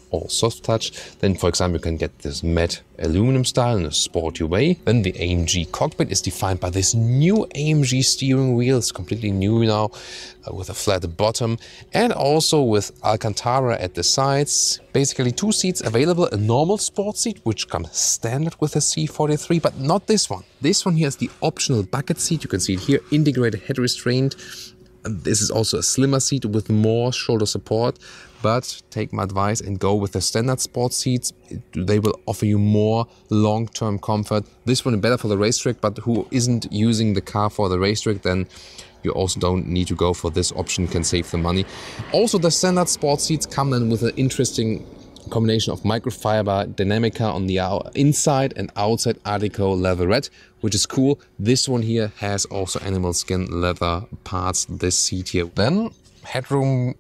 all soft touch. Then, for example, you can get this matte aluminum style in a sporty way. Then the AMG cockpit is defined by this new AMG steering wheel. It's completely new now, with a flat bottom and also with Alcantara at the sides. Basically 2 seats available, a normal sports seat, which comes standard with the C43, but not this one. This one here is the optional bucket seat. You can see it here, integrated head restraint. This is also a slimmer seat with more shoulder support, but take my advice and go with the standard sports seats. They will offer you more long-term comfort. This one is better for the racetrack, but who isn't using the car for the racetrack, then you also don't need to go for this option, can save the money. Also, the standard sports seats come then with an interesting combination of microfiber Dynamica on the inside and outside Artico leatherette, which is cool. This one here has also animal skin leather parts, this seat here. Then headroom,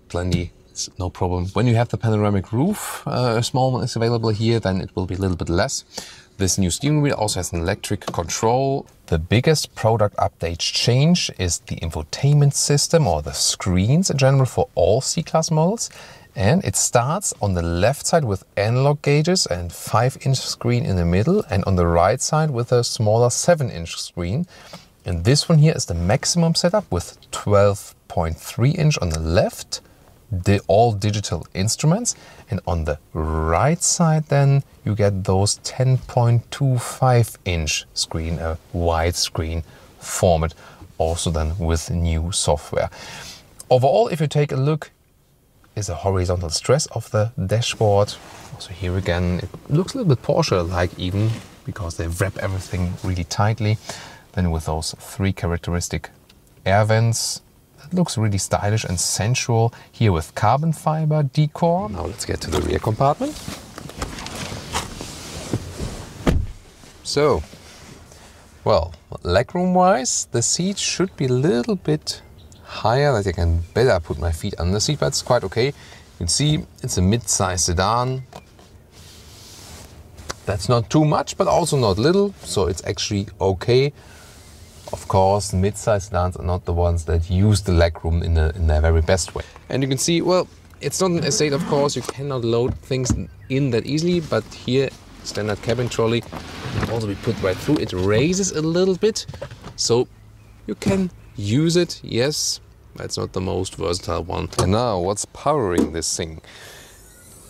plenty, it's no problem. When you have the panoramic roof, a small one is available here, then it will be a little bit less. This new steering wheel also has an electric control. The biggest product update change is the infotainment system, or the screens in general, for all C-Class models. And it starts on the left side with analog gauges and 5-inch screen in the middle, and on the right side with a smaller 7-inch screen. And this one here is the maximum setup with 12.3-inch on the left, all digital instruments. And on the right side then you get those 10.25-inch screen, a widescreen format, also then with new software. Overall, if you take a look, is a horizontal stress of the dashboard. Also here again, it looks a little bit Porsche-like even, because they wrap everything really tightly. Then with those 3 characteristic air vents, it looks really stylish and sensual. Here with carbon fiber decor. Now let's get to the rear compartment. So, well, legroom wise, the seat should be a little bit higher, that I can better put my feet on the seat, but it's quite okay. You can see it's a mid-size sedan. That's not too much, but also not little, so it's actually okay. Of course, mid-size sedans are not the ones that use the legroom in their very best way. And you can see, well, It's not an estate, of course, you cannot load things in that easily, but here, standard cabin trolley can also be put right through. It raises a little bit, so you can use it. Yes, that's not the most versatile one. And now, what's powering this thing?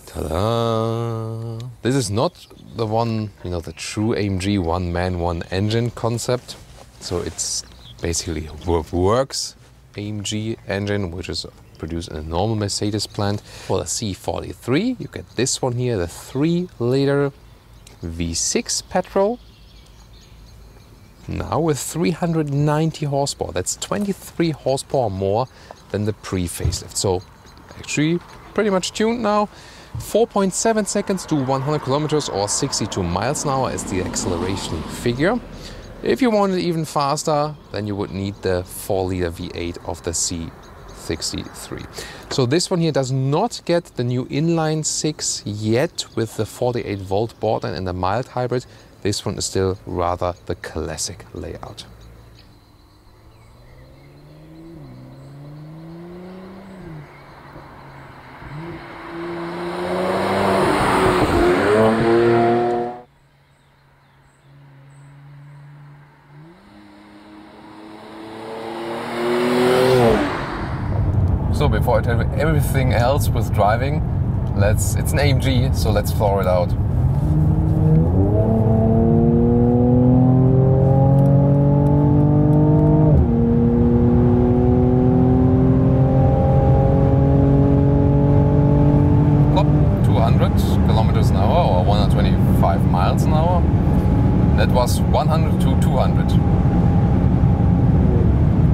Ta-da! This is not the one, you know, the true AMG one man, one engine concept. So it's basically a works AMG engine, which is produced in a normal Mercedes plant. For the C43, you get this one here, the 3-liter V6 petrol. Now with 390 horsepower. That's 23 horsepower more than the pre-facelift. So actually pretty much tuned now. 4.7 seconds to 100 kilometers or 62 miles an hour is the acceleration figure. If you want it even faster, then you would need the 4-liter V8 of the C63. So this one here does not get the new inline 6 yet with the 48 volt board and the mild hybrid. This one is still rather the classic layout. So before I tell you everything else with driving, it's an AMG, so let's floor it out. Plop, 200 kilometers an hour or 125 miles an hour. That was 100 to 200.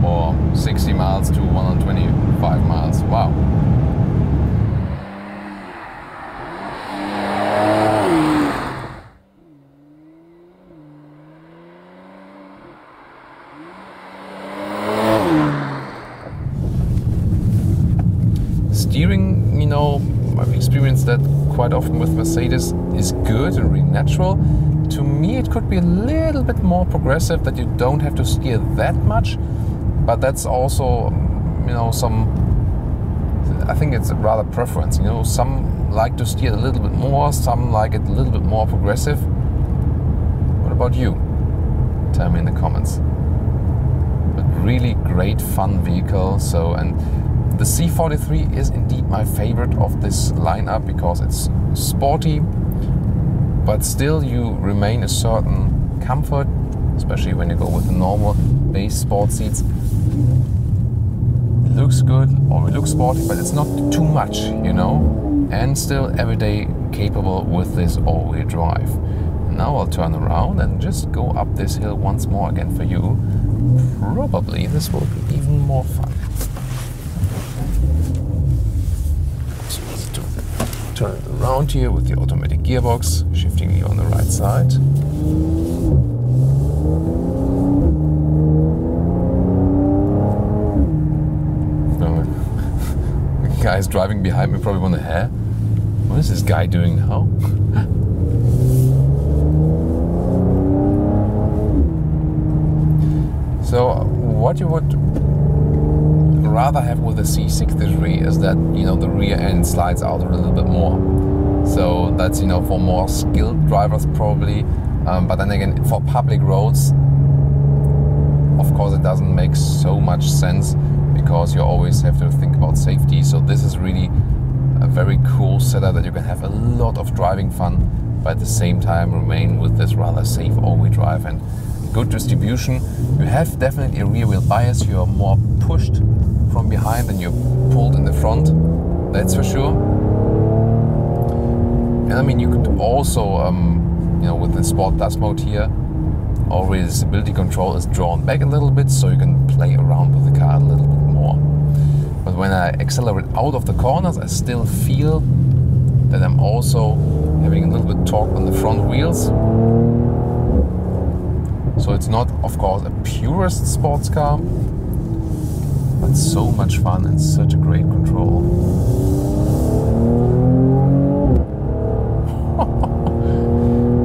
Or 60 miles to 125 miles. Wow. Steering, you know, I've experienced that quite often with Mercedes, is good and really natural. To me, it could be a little bit more progressive, that you don't have to steer that much. But that's also, you know, I think it's rather preference, you know. Some like to steer a little bit more, some like it a little bit more progressive. What about you? Tell me in the comments. But really great fun vehicle. So, and the C43 is indeed my favorite of this lineup because it's sporty, but still you remain a certain comfort, especially when you go with the normal base sport seats. It looks good, or it looks sporty, but it's not too much, you know, and still everyday capable with this all-wheel drive. Now I'll turn around and just go up this hill once more again for you. Probably this will be even more fun. So let's turn it around here with the automatic gearbox, shifting here on the right side. The guys driving behind me probably want to hear, what is this guy doing now? So what you would rather have with the C63 is that, you know, the rear end slides out a little bit more. So that's, you know, for more skilled drivers probably. But then again, for public roads, of course it doesn't make so much sense because you always have to think about safety. So this is really a very cool setup that you can have a lot of driving fun, but at the same time remain with this rather safe all-wheel drive and good distribution. You have definitely a rear wheel bias. You are more pushed from behind than you're pulled in the front. That's for sure. And I mean, you could also, you know, with the Sport Plus mode here, already the stability control is drawn back a little bit, so you can play around with the car a little bit more. But when I accelerate out of the corners, I still feel that I'm also having a little bit torque on the front wheels. So it's not, of course, a purest sports car, but so much fun and such a great control.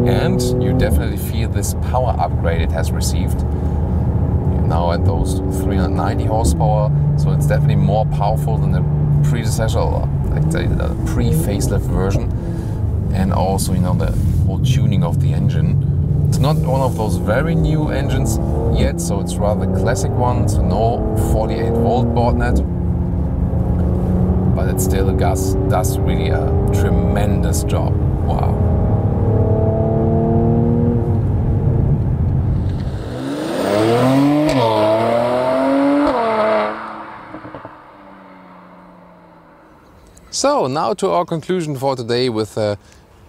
And you definitely feel this power upgrade it has received. You're now at those 390 horsepower, so it's definitely more powerful than the predecessor, or let's say the pre-facelift version, and also, you know, the whole tuning of the engine. It's not one of those very new engines yet, so it's rather a classic one, so no 48-volt board net, but it still does really a tremendous job. Wow. So now to our conclusion for today with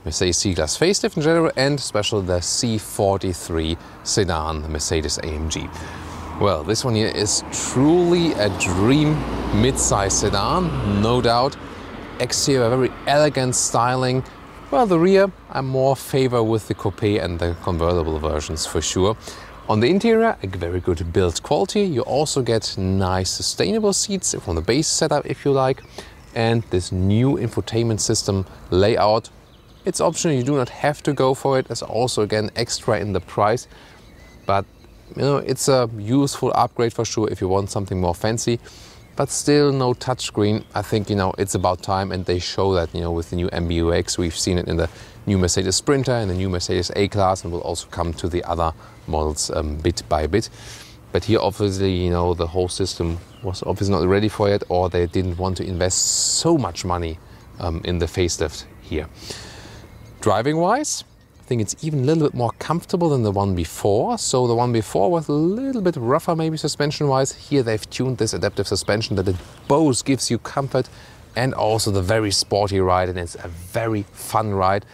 Mercedes C-Class facelift in general, and especially the C43 sedan, the Mercedes AMG. Well, this one here is truly a dream mid-size sedan, no doubt. Exterior, very elegant styling. Well, the rear, I'm more favor with the coupe and the convertible versions for sure. On the interior, a very good build quality. You also get nice sustainable seats from the base setup if you like. And this new infotainment system layout, it's optional, you do not have to go for it. It's also again extra in the price, but you know, it's a useful upgrade for sure if you want something more fancy, but still no touchscreen. I think, you know, it's about time, and they show that, you know, with the new MBUX. We've seen it in the new Mercedes Sprinter and the new Mercedes A-Class, and will also come to the other models bit by bit. But here, obviously, you know, the whole system was obviously not ready for it, or they didn't want to invest so much money in the facelift here. Driving-wise, I think it's even a little bit more comfortable than the one before. So the one before was a little bit rougher, maybe suspension-wise. Here they've tuned this adaptive suspension that it both gives you comfort and also the very sporty ride, and it's a very fun ride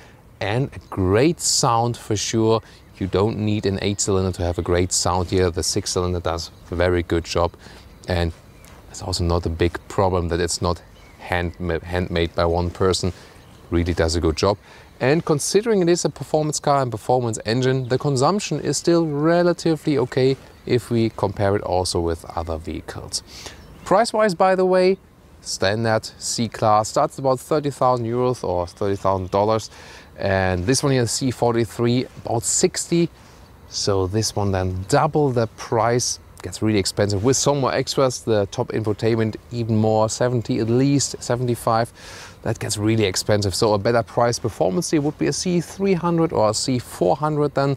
and a great sound for sure. You don't need an 8-cylinder to have a great sound here. The 6-cylinder does a very good job, and it's also not a big problem that it's not handmade by one person. Really does a good job. And considering it is a performance car and performance engine, the consumption is still relatively okay if we compare it also with other vehicles. Price-wise, by the way, standard C-Class starts about 30,000 euros or $30,000. And this one here, C43, about 60. So this one then double the price, gets really expensive. With some more extras, the top infotainment even more, 70 at least, 75. That gets really expensive. So a better price performance here would be a C300 or a C400 then.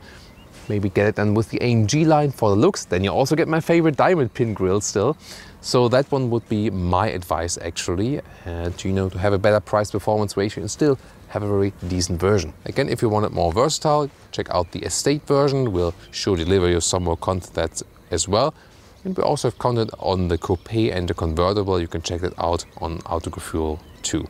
Maybe get it then with the AMG line for the looks. Then you also get my favorite diamond pin grille still. So that one would be my advice actually. And you know, to have a better price performance ratio and still have a very decent version. Again, if you want it more versatile, check out the estate version. We'll sure deliver you some more content as well. And we also have content on the coupe and the convertible. You can check that out on Autogefuel too.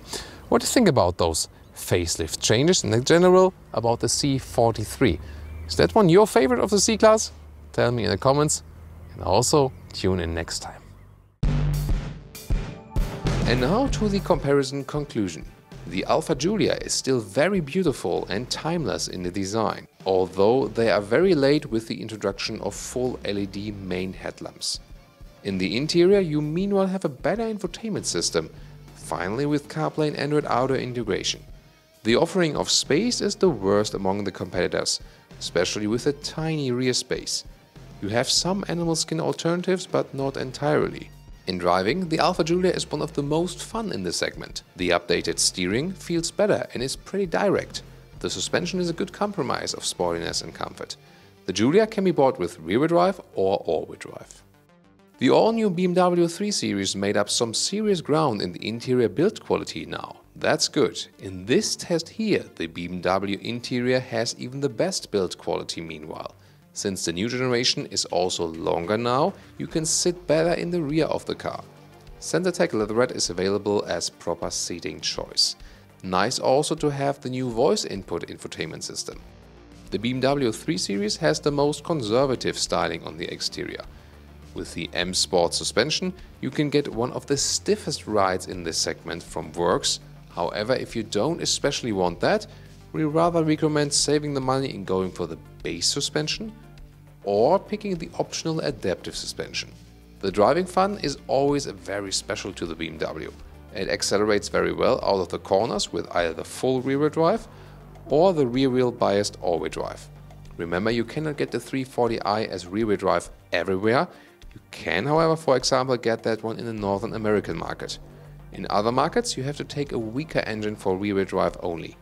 What do you think about those facelift changes and in general about the C43? Is that one your favorite of the C-Class? Tell me in the comments, and also tune in next time. And now to the comparison conclusion. The Alfa Giulia is still very beautiful and timeless in the design, although they are very late with the introduction of full LED main headlamps. In the interior, you meanwhile have a better infotainment system, finally with CarPlay and Android Auto integration. The offering of space is the worst among the competitors, especially with a tiny rear space. You have some animal skin alternatives, but not entirely. In driving, the Alfa Giulia is one of the most fun in the segment. The updated steering feels better and is pretty direct. The suspension is a good compromise of sportiness and comfort. The Giulia can be bought with rear-wheel drive or all-wheel drive. The all-new BMW 3 Series made up some serious ground in the interior build quality now. That's good. In this test here, the BMW interior has even the best build quality meanwhile. Since the new generation is also longer now, you can sit better in the rear of the car. CenterTech leatherette is available as proper seating choice. Nice also to have the new voice input infotainment system. The BMW 3 Series has the most conservative styling on the exterior. With the M Sport suspension, you can get one of the stiffest rides in this segment from Works. However, if you don't especially want that, we rather recommend saving the money and going for the base suspension or picking the optional adaptive suspension. The driving fun is always very special to the BMW. It accelerates very well out of the corners with either the full rear-wheel drive or the rear-wheel biased all-wheel drive. Remember, you cannot get the 340i as rear-wheel drive everywhere. You can, however, for example, get that one in the Northern American market. In other markets, you have to take a weaker engine for rear-wheel drive only.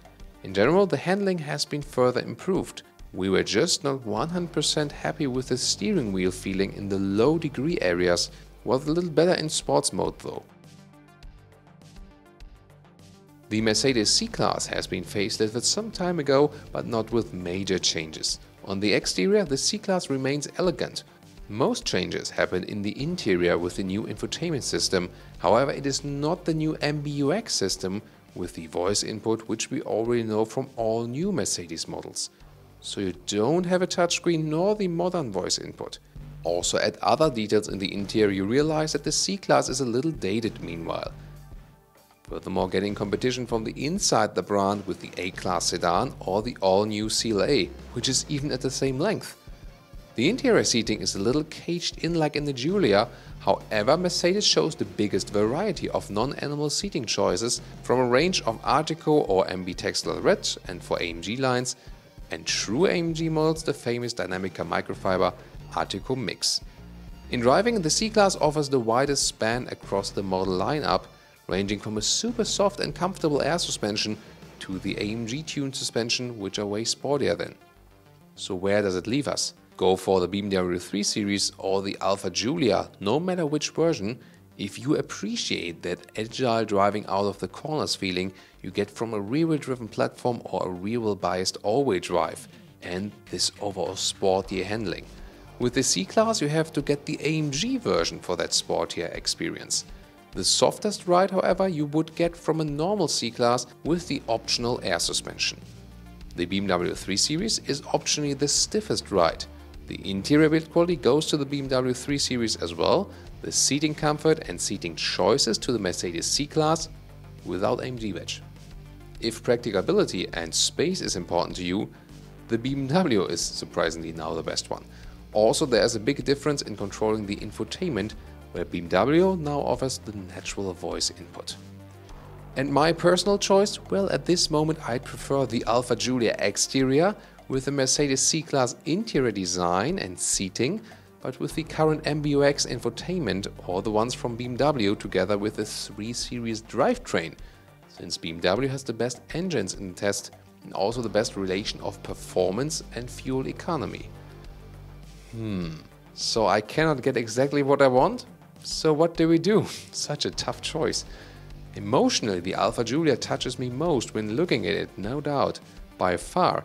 In general, the handling has been further improved. We were just not 100% happy with the steering wheel feeling in the low degree areas, was a little better in sports mode though. The Mercedes C-Class has been facelifted some time ago, but not with major changes. On the exterior, the C-Class remains elegant. Most changes happened in the interior with the new infotainment system, however it is not the new MBUX system with the voice input which we already know from all new Mercedes models. So you don't have a touchscreen nor the modern voice input. Also add other details in the interior, you realize that the C-Class is a little dated meanwhile. Furthermore, getting competition from the inside the brand with the A-Class sedan or the all-new CLA, which is even at the same length. The interior seating is a little caged in like in the Giulia, however Mercedes shows the biggest variety of non-animal seating choices from a range of Artico or MB Textile Red and for AMG lines, and true AMG models the famous Dynamica microfiber Artico Mix. In driving, the C-Class offers the widest span across the model lineup, ranging from a super soft and comfortable air suspension to the AMG tuned suspension, which are way sportier than. So where does it leave us? Go for the BMW 3 Series or the Alfa Giulia, no matter which version, if you appreciate that agile driving out of the corners feeling you get from a rear-wheel driven platform or a rear-wheel biased all-wheel drive, and this overall sportier handling. With the C-Class you have to get the AMG version for that sportier experience. The softest ride, however, you would get from a normal C-Class with the optional air suspension. The BMW 3 Series is optionally the stiffest ride. The interior build quality goes to the BMW 3 Series as well, the seating comfort and seating choices to the Mercedes C-Class without AMG badge. If practicability and space is important to you, the BMW is surprisingly now the best one. Also, there is a big difference in controlling the infotainment, where BMW now offers the natural voice input. And my personal choice? Well, at this moment I'd prefer the Alfa Giulia exterior with the Mercedes C-Class interior design and seating, but with the current MBUX infotainment or the ones from BMW together with the 3 Series drivetrain, since BMW has the best engines in the test and also the best relation of performance and fuel economy. So I cannot get exactly what I want? So what do we do? Such a tough choice. Emotionally, the Alfa Giulia touches me most when looking at it, no doubt, by far.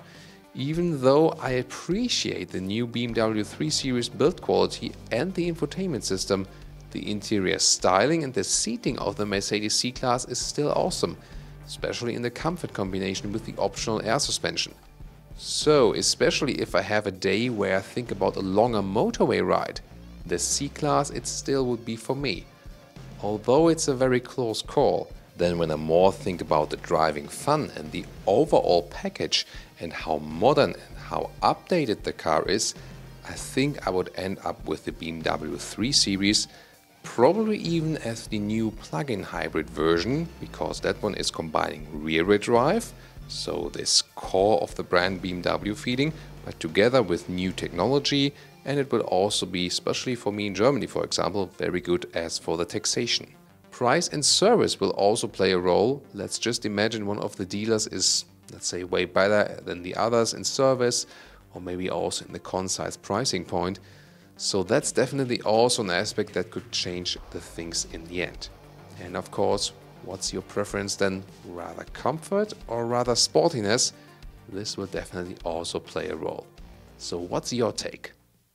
Even though I appreciate the new BMW 3 Series build quality and the infotainment system, the interior styling and the seating of the Mercedes C-Class is still awesome, especially in the comfort combination with the optional air suspension. So, especially if I have a day where I think about a longer motorway ride, the C-Class it still would be for me. Although it's a very close call, then when I more think about the driving fun and the overall package and how modern and how updated the car is, I think I would end up with the BMW 3 Series, probably even as the new plug-in hybrid version, because that one is combining rear-wheel drive, so this core of the brand BMW feeling, but together with new technology, and it will also be, especially for me in Germany for example, very good as for the taxation. Price and service will also play a role. Let's just imagine one of the dealers is, let's say, way better than the others in service, or maybe also in the concise pricing point. So that's definitely also an aspect that could change the things in the end. And of course, what's your preference then? Rather comfort or rather sportiness? This will definitely also play a role. So what's your take?